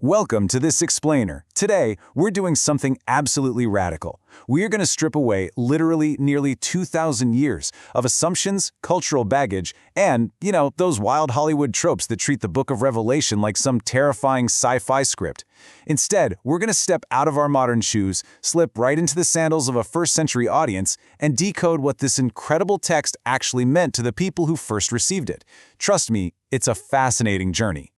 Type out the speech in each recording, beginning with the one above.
Welcome to this explainer. Today, we're doing something absolutely radical. We are going to strip away literally nearly 2,000 years of assumptions, cultural baggage, and, those wild Hollywood tropes that treat the book of Revelation like some terrifying sci-fi script. Instead, we're going to step out of our modern shoes, slip right into the sandals of a first-century audience, and decode what this incredible text actually meant to the people who first received it. Trust me, it's a fascinating journey.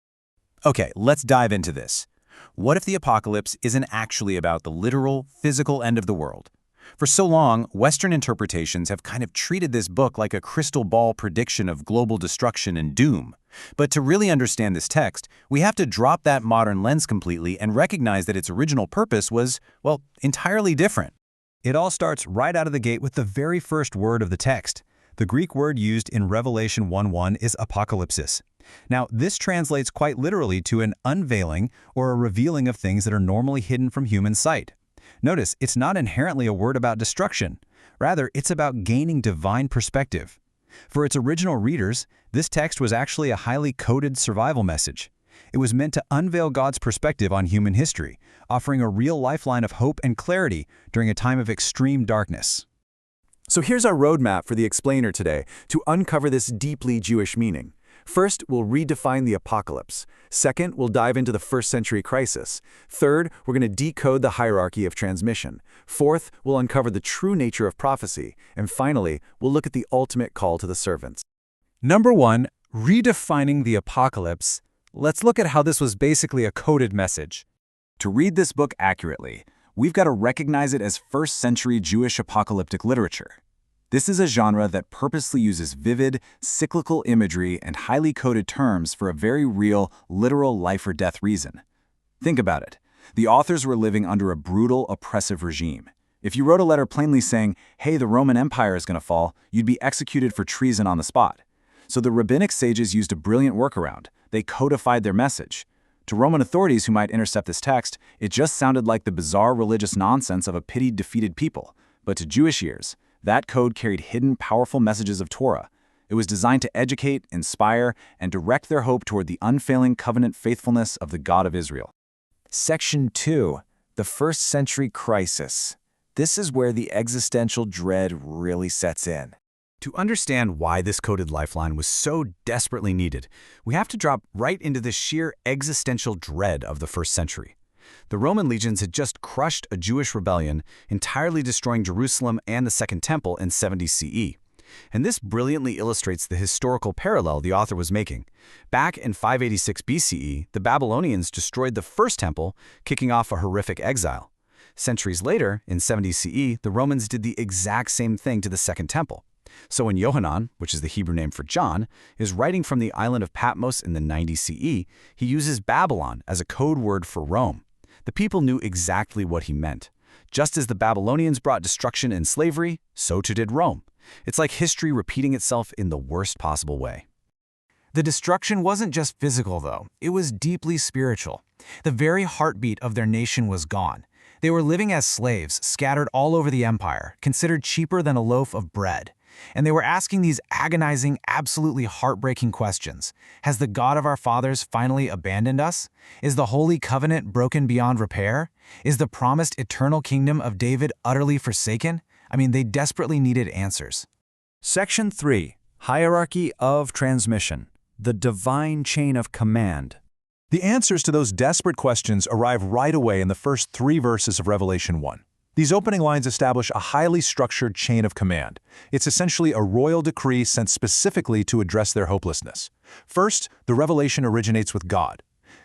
Okay, let's dive into this. What if the apocalypse isn't actually about the literal, physical end of the world? For so long, Western interpretations have kind of treated this book like a crystal ball prediction of global destruction and doom. But to really understand this text, we have to drop that modern lens completely and recognize that its original purpose was, well, entirely different. It all starts right out of the gate with the very first word of the text. The Greek word used in Revelation 1:1 is apocalypsis. Now, this translates quite literally to an unveiling or a revealing of things that are normally hidden from human sight. Notice, it's not inherently a word about destruction. Rather, it's about gaining divine perspective. For its original readers, this text was actually a highly coded survival message. It was meant to unveil God's perspective on human history, offering a real lifeline of hope and clarity during a time of extreme darkness. So here's our roadmap for the explainer today to uncover this deeply Jewish meaning. First, we'll redefine the apocalypse. Second, we'll dive into the first-century crisis. Third, we're going to decode the hierarchy of transmission. Fourth, we'll uncover the true nature of prophecy. And finally, we'll look at the ultimate call to the servants. Number 1, redefining the apocalypse. Let's look at how this was basically a coded message. To read this book accurately, we've got to recognize it as first-century Jewish apocalyptic literature. This is a genre that purposely uses vivid, cyclical imagery and highly coded terms for a very real, literal life-or-death reason. Think about it. The authors were living under a brutal, oppressive regime. If you wrote a letter plainly saying, hey, the Roman Empire is going to fall, you'd be executed for treason on the spot. So the rabbinic sages used a brilliant workaround. They codified their message. To Roman authorities who might intercept this text, it just sounded like the bizarre religious nonsense of a pitied, defeated people. But to Jewish ears, that code carried hidden, powerful messages of Torah. It was designed to educate, inspire, and direct their hope toward the unfailing covenant faithfulness of the God of Israel. Section 2. The First-Century Crisis. This is where the existential dread really sets in. To understand why this coded lifeline was so desperately needed, we have to drop right into the sheer existential dread of the first century. The Roman legions had just crushed a Jewish rebellion, entirely destroying Jerusalem and the Second Temple in 70 CE. And this brilliantly illustrates the historical parallel the author was making. Back in 586 BCE, the Babylonians destroyed the First Temple, kicking off a horrific exile. Centuries later, in 70 CE, the Romans did the exact same thing to the Second Temple. So when Yohanan, which is the Hebrew name for John, is writing from the island of Patmos in the 90 CE, he uses Babylon as a code word for Rome. The people knew exactly what he meant. Just as the Babylonians brought destruction and slavery, so too did Rome. It's like history repeating itself in the worst possible way. The destruction wasn't just physical, though. It was deeply spiritual. The very heartbeat of their nation was gone. They were living as slaves, scattered all over the empire, considered cheaper than a loaf of bread. And they were asking these agonizing, absolutely heartbreaking questions. Has the God of our fathers finally abandoned us? Is the Holy Covenant broken beyond repair? Is the promised eternal kingdom of David utterly forsaken? They desperately needed answers. Section 3. Hierarchy of transmission. The divine chain of command. The answers to those desperate questions arrive right away in the first 3 verses of Revelation 1. These opening lines establish a highly structured chain of command. It's essentially a royal decree sent specifically to address their hopelessness. First, the revelation originates with God.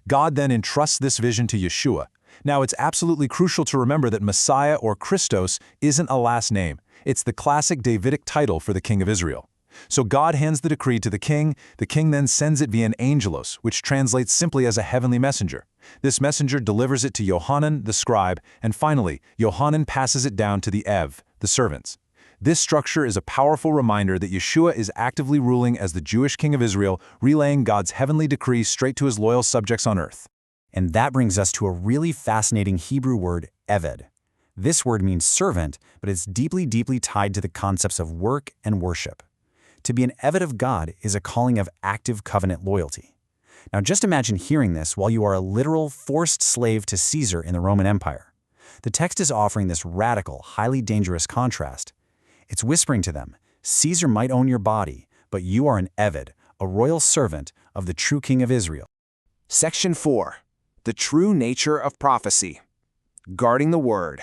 God then entrusts this vision to Yeshua. Now, it's absolutely crucial to remember that Messiah or Christos isn't a last name. It's the classic Davidic title for the King of Israel. So God hands the decree to the king then sends it via an Angelos, which translates simply as a heavenly messenger. This messenger delivers it to Yohanan, the scribe, and finally, Yohanan passes it down to the Ev, the servants. This structure is a powerful reminder that Yeshua is actively ruling as the Jewish King of Israel, relaying God's heavenly decree straight to his loyal subjects on earth. And that brings us to a really fascinating Hebrew word, eved. This word means servant, but it's deeply, deeply tied to the concepts of work and worship. To be an eved of God is a calling of active covenant loyalty. Now just imagine hearing this while you are a literal forced slave to Caesar in the Roman Empire. The text is offering this radical, highly dangerous contrast. It's whispering to them, Caesar might own your body, but you are an Eved, a royal servant of the true King of Israel. Section 4. The true nature of prophecy. Guarding the word.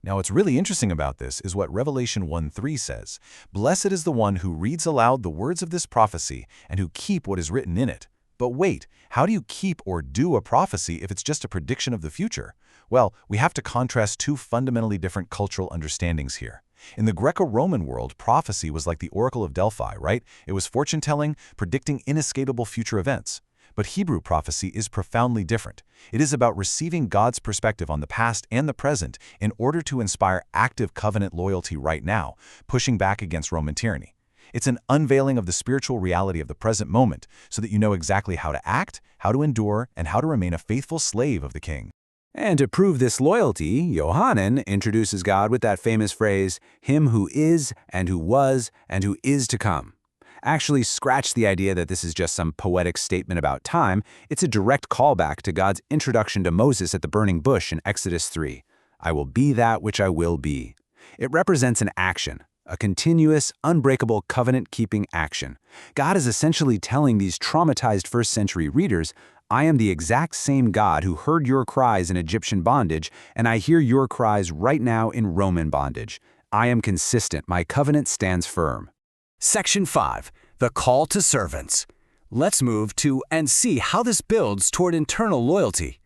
Now, what's really interesting about this is what Revelation 1:3 says. Blessed is the one who reads aloud the words of this prophecy and who keep what is written in it. But wait, how do you keep or do a prophecy if it's just a prediction of the future? Well, we have to contrast two fundamentally different cultural understandings here. In the Greco-Roman world, prophecy was like the Oracle of Delphi, right? It was fortune-telling, predicting inescapable future events. But Hebrew prophecy is profoundly different. It is about receiving God's perspective on the past and the present in order to inspire active covenant loyalty right now, pushing back against Roman tyranny. It's an unveiling of the spiritual reality of the present moment so that you know exactly how to act, how to endure, and how to remain a faithful slave of the king. And to prove this loyalty, Yohanan introduces God with that famous phrase, him who is, and who was, and who is to come. Actually, scratch the idea that this is just some poetic statement about time. It's a direct callback to God's introduction to Moses at the burning bush in Exodus 3. I will be that which I will be. It represents an action, a continuous, unbreakable covenant-keeping action. God is essentially telling these traumatized first-century readers, I am the exact same God who heard your cries in Egyptian bondage, and I hear your cries right now in Roman bondage. I am consistent. My covenant stands firm. Section 5. The Call to Servants. Let's move to and see how this builds toward internal loyalty.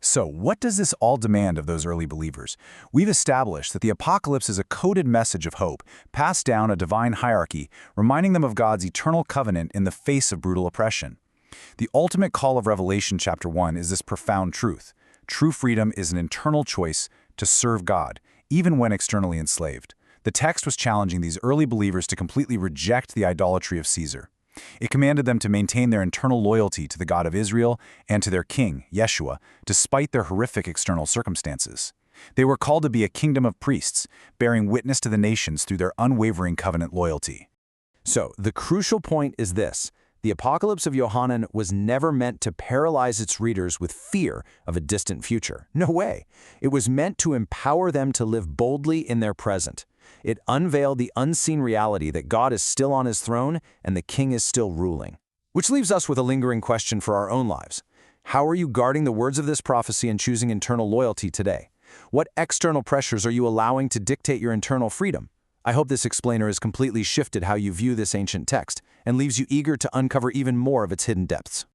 So, what does this all demand of those early believers? We've established that the apocalypse is a coded message of hope, passed down a divine hierarchy, reminding them of God's eternal covenant in the face of brutal oppression. The ultimate call of Revelation chapter 1 is this profound truth. True freedom is an internal choice to serve God, even when externally enslaved. The text was challenging these early believers to completely reject the idolatry of Caesar. It commanded them to maintain their internal loyalty to the God of Israel and to their king, Yeshua, despite their horrific external circumstances. They were called to be a kingdom of priests, bearing witness to the nations through their unwavering covenant loyalty. So, the crucial point is this. The apocalypse of Yohanan was never meant to paralyze its readers with fear of a distant future. No way. It was meant to empower them to live boldly in their present. It unveiled the unseen reality that God is still on his throne and the king is still ruling. Which leaves us with a lingering question for our own lives. How are you guarding the words of this prophecy and choosing internal loyalty today? What external pressures are you allowing to dictate your internal freedom? I hope this explainer has completely shifted how you view this ancient text and leaves you eager to uncover even more of its hidden depths.